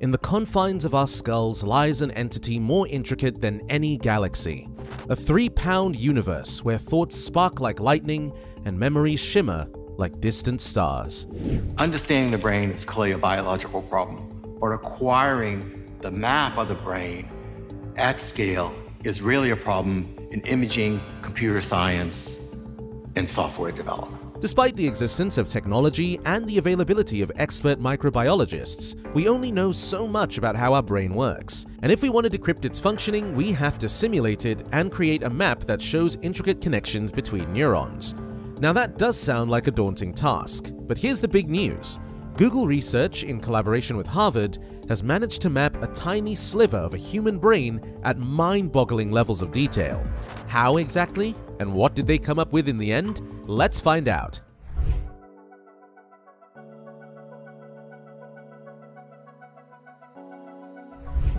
In the confines of our skulls lies an entity more intricate than any galaxy. A 3-pound universe where thoughts spark like lightning and memories shimmer like distant stars. Understanding the brain is clearly a biological problem, but acquiring the map of the brain at scale is really a problem in imaging, computer science, and software development. Despite the existence of technology and the availability of expert microbiologists, we only know so much about how our brain works. And if we want to decrypt its functioning, we have to simulate it and create a map that shows intricate connections between neurons. Now that does sound like a daunting task, but here's the big news. Google Research, in collaboration with Harvard, has managed to map a tiny sliver of a human brain at mind-boggling levels of detail. How exactly? And what did they come up with in the end? Let's find out.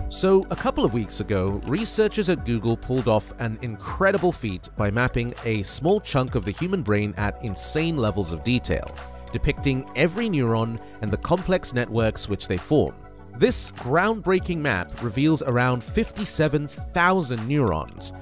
So, a couple of weeks ago, researchers at Google pulled off an incredible feat by mapping a small chunk of the human brain at insane levels of detail, depicting every neuron and the complex networks which they form. This groundbreaking map reveals around 57,000 neurons,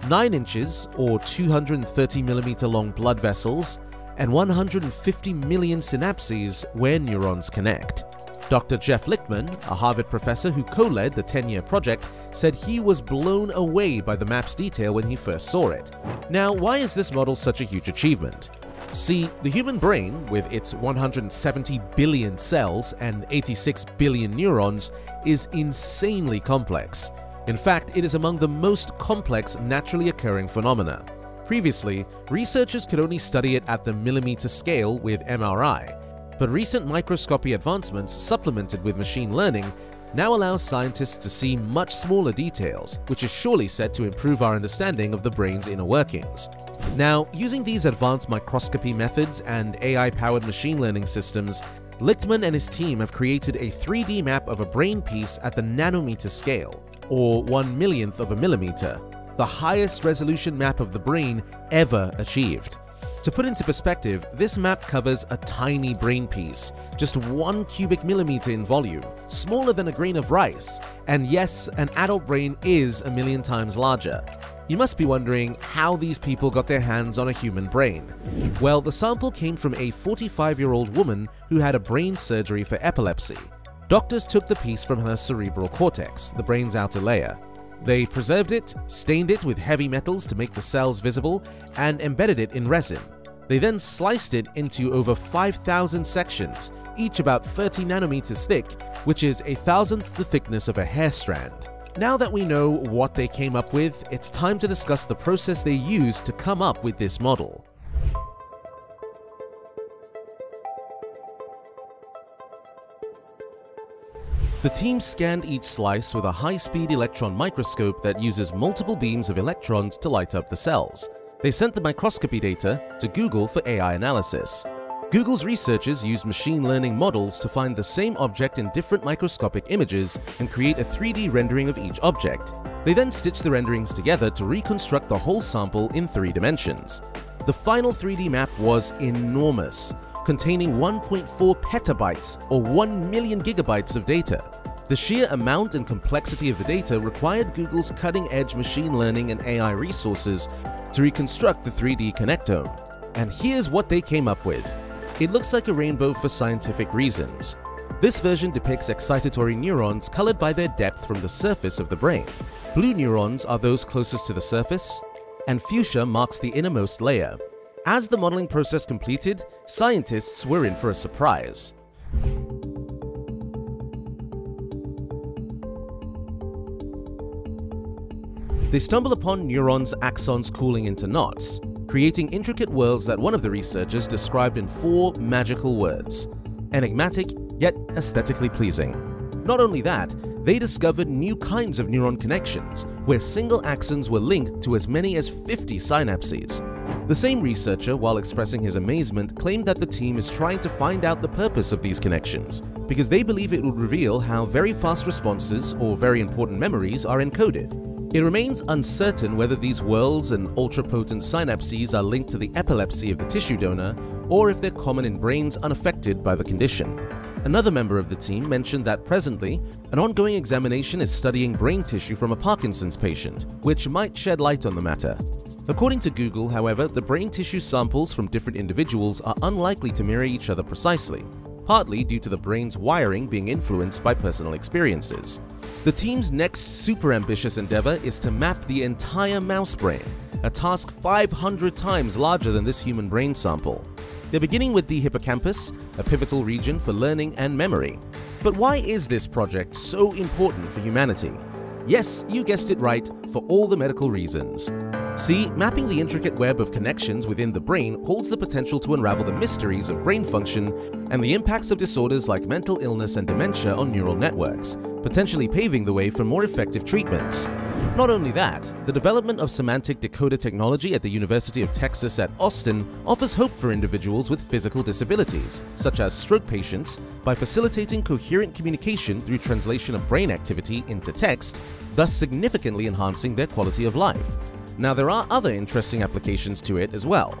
9 inches or 230mm long blood vessels, and 150 million synapses where neurons connect. Dr. Jeff Lichtman, a Harvard professor who co-led the 10-year project, said he was blown away by the map's detail when he first saw it. Now, why is this model such a huge achievement? See, the human brain, with its 170 billion cells and 86 billion neurons, is insanely complex. In fact, it is among the most complex naturally occurring phenomena. Previously, researchers could only study it at the millimeter scale with MRI, but recent microscopy advancements supplemented with machine learning now allows scientists to see much smaller details, which is surely set to improve our understanding of the brain's inner workings. Now, using these advanced microscopy methods and AI-powered machine learning systems, Lichtman and his team have created a 3D map of a brain piece at the nanometer scale, or 1/1,000,000th of a millimeter, the highest resolution map of the brain ever achieved. To put into perspective, this map covers a tiny brain piece, just 1 cubic millimeter in volume, smaller than a grain of rice, and yes, an adult brain is 1,000,000 times larger. You must be wondering how these people got their hands on a human brain. Well, the sample came from a 45-year-old woman who had a brain surgery for epilepsy. Doctors took the piece from her cerebral cortex, the brain's outer layer. They preserved it, stained it with heavy metals to make the cells visible, and embedded it in resin. They then sliced it into over 5,000 sections, each about 30 nanometers thick, which is 1,000th the thickness of a hair strand. Now that we know what they came up with, it's time to discuss the process they used to come up with this model. The team scanned each slice with a high-speed electron microscope that uses multiple beams of electrons to light up the cells. They sent the microscopy data to Google for AI analysis. Google's researchers used machine learning models to find the same object in different microscopic images and create a 3D rendering of each object. They then stitched the renderings together to reconstruct the whole sample in 3 dimensions. The final 3D map was enormous, containing 1.4 petabytes or 1 million gigabytes of data. The sheer amount and complexity of the data required Google's cutting-edge machine learning and AI resources to reconstruct the 3D connectome. And here's what they came up with. It looks like a rainbow for scientific reasons. This version depicts excitatory neurons colored by their depth from the surface of the brain. Blue neurons are those closest to the surface, and fuchsia marks the innermost layer. As the modeling process completed, scientists were in for a surprise. They stumble upon neurons' axons cooling into knots, creating intricate worlds that one of the researchers described in 4 magical words: enigmatic, yet aesthetically pleasing. Not only that, they discovered new kinds of neuron connections, where single axons were linked to as many as 50 synapses. The same researcher, while expressing his amazement, claimed that the team is trying to find out the purpose of these connections, because they believe it would reveal how very fast responses or very important memories are encoded. It remains uncertain whether these worlds and ultra-potent synapses are linked to the epilepsy of the tissue donor, or if they're common in brains unaffected by the condition. Another member of the team mentioned that presently, an ongoing examination is studying brain tissue from a Parkinson's patient, which might shed light on the matter. According to Google, however, the brain tissue samples from different individuals are unlikely to mirror each other precisely, partly due to the brain's wiring being influenced by personal experiences. The team's next super ambitious endeavor is to map the entire mouse brain, a task 500 times larger than this human brain sample. They're beginning with the hippocampus, a pivotal region for learning and memory. But why is this project so important for humanity? Yes, you guessed it right, for all the medical reasons. See, mapping the intricate web of connections within the brain holds the potential to unravel the mysteries of brain function and the impacts of disorders like mental illness and dementia on neural networks, potentially paving the way for more effective treatments. Not only that, the development of semantic decoder technology at the University of Texas at Austin offers hope for individuals with physical disabilities, such as stroke patients, by facilitating coherent communication through translation of brain activity into text, thus significantly enhancing their quality of life. Now, there are other interesting applications to it as well.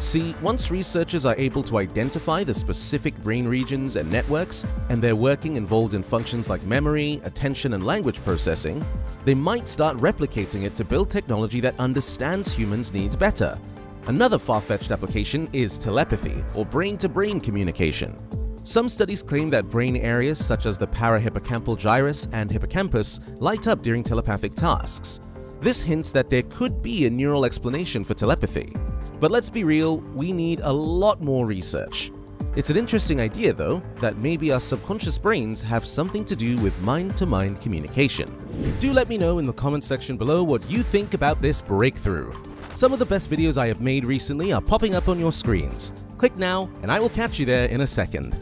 See, once researchers are able to identify the specific brain regions and networks, and their working involved in functions like memory, attention, and language processing, they might start replicating it to build technology that understands humans' needs better. Another far-fetched application is telepathy, or brain-to-brain communication. Some studies claim that brain areas such as the parahippocampal gyrus and hippocampus light up during telepathic tasks. This hints that there could be a neural explanation for telepathy. But let's be real, we need a lot more research. It's an interesting idea though, that maybe our subconscious brains have something to do with mind-to-mind communication. Do let me know in the comment section below what you think about this breakthrough. Some of the best videos I have made recently are popping up on your screens. Click now and I will catch you there in a second.